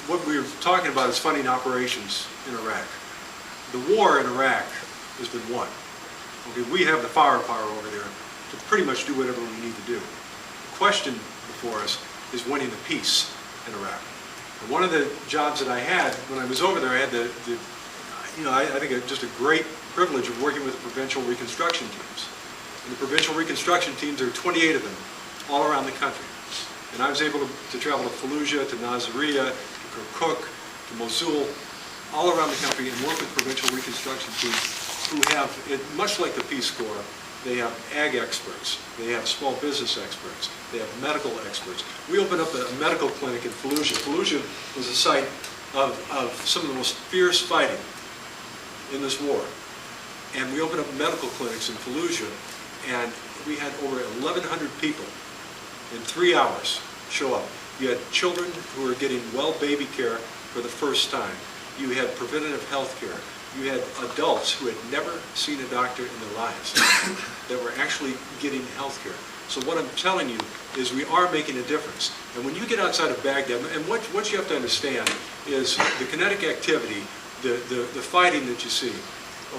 what we're talking about is funding operations in Iraq. The war in Iraq has been won. Okay, we have the firepower over there to pretty much do whatever we need to do. The question before us is winning the peace in Iraq. And one of the jobs that I had when I was over there, I had I think just a great privilege of working with the provincial reconstruction teams. And the provincial reconstruction teams, there are 28 of them all around the country. And I was able to travel to Fallujah, to Nasiriyah, to Kirkuk, to Mosul, all around the country and work with provincial reconstruction teams who have, much like the Peace Corps, they have ag experts, they have small business experts, they have medical experts. We opened up a medical clinic in Fallujah. Fallujah was a site of some of the most fierce fighting in this war. And we opened up medical clinics in Fallujah, and we had over 1,100 people in 3 hours show up. You had children who were getting well baby care for the first time. You had preventative health care. You had adults who had never seen a doctor in their lives that were actually getting health care. So what I'm telling you is we are making a difference. And when you get outside of Baghdad, and what you have to understand is the kinetic activity, the fighting that you see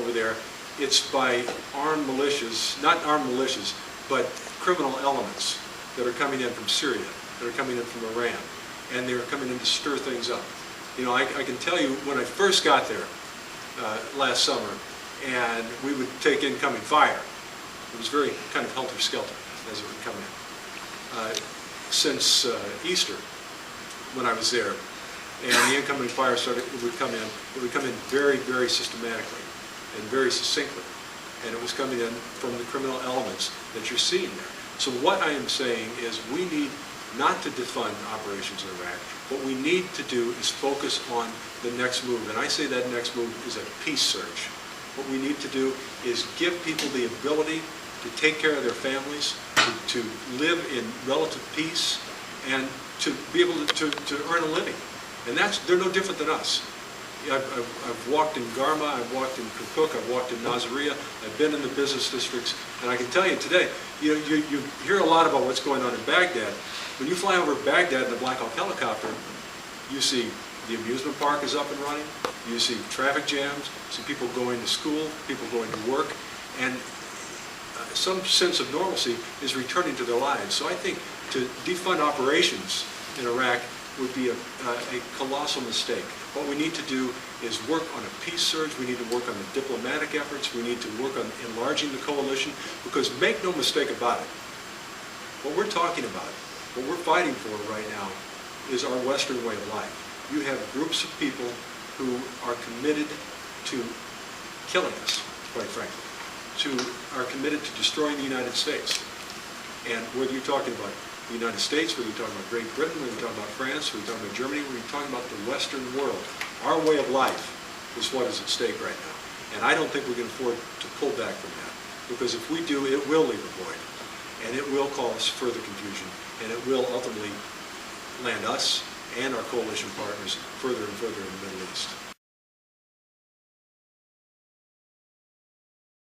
over there, it's by armed militias, not armed militias, but criminal elements that are coming in from Syria, that are coming in from Iran, and they're coming in to stir things up. You know, I can tell you when I first got there last summer, and we would take incoming fire. It was very kind of helter-skelter as it would come in. Since Easter, when I was there, and the incoming fire would come in very, very systematically and very succinctly. And it was coming in from the criminal elements that you're seeing there. So what I am saying is we need not to defund operations in Iraq. What we need to do is focus on the next move. And I say that next move is a peace search. What we need to do is give people the ability to take care of their families, to live in relative peace, and to be able to earn a living. And they're no different than us. I've walked in Garma, I've walked in Kirkuk, I've walked in Nasiriyah, I've been in the business districts, and I can tell you today, you hear a lot about what's going on in Baghdad. When you fly over Baghdad in the Black Hawk helicopter, you see the amusement park is up and running, you see traffic jams, you see people going to school, people going to work, and some sense of normalcy is returning to their lives. So I think to defund operations in Iraq would be a colossal mistake. What we need to do is work on a peace surge. We need to work on the diplomatic efforts. We need to work on enlarging the coalition, because make no mistake about it, what we're talking about, what we're fighting for right now is our Western way of life. You have groups of people who are committed to killing us, quite frankly, are committed to destroying the United States. And whether you're talking about the United States, whether you're talking about Great Britain, whether you're talking about France, whether you're talking about Germany, whether you're talking about the Western world, our way of life is what is at stake right now. And I don't think we can afford to pull back from that, because if we do, it will leave a void, and it will cause further confusion, and it will ultimately land us and our coalition partners further and further in the Middle East.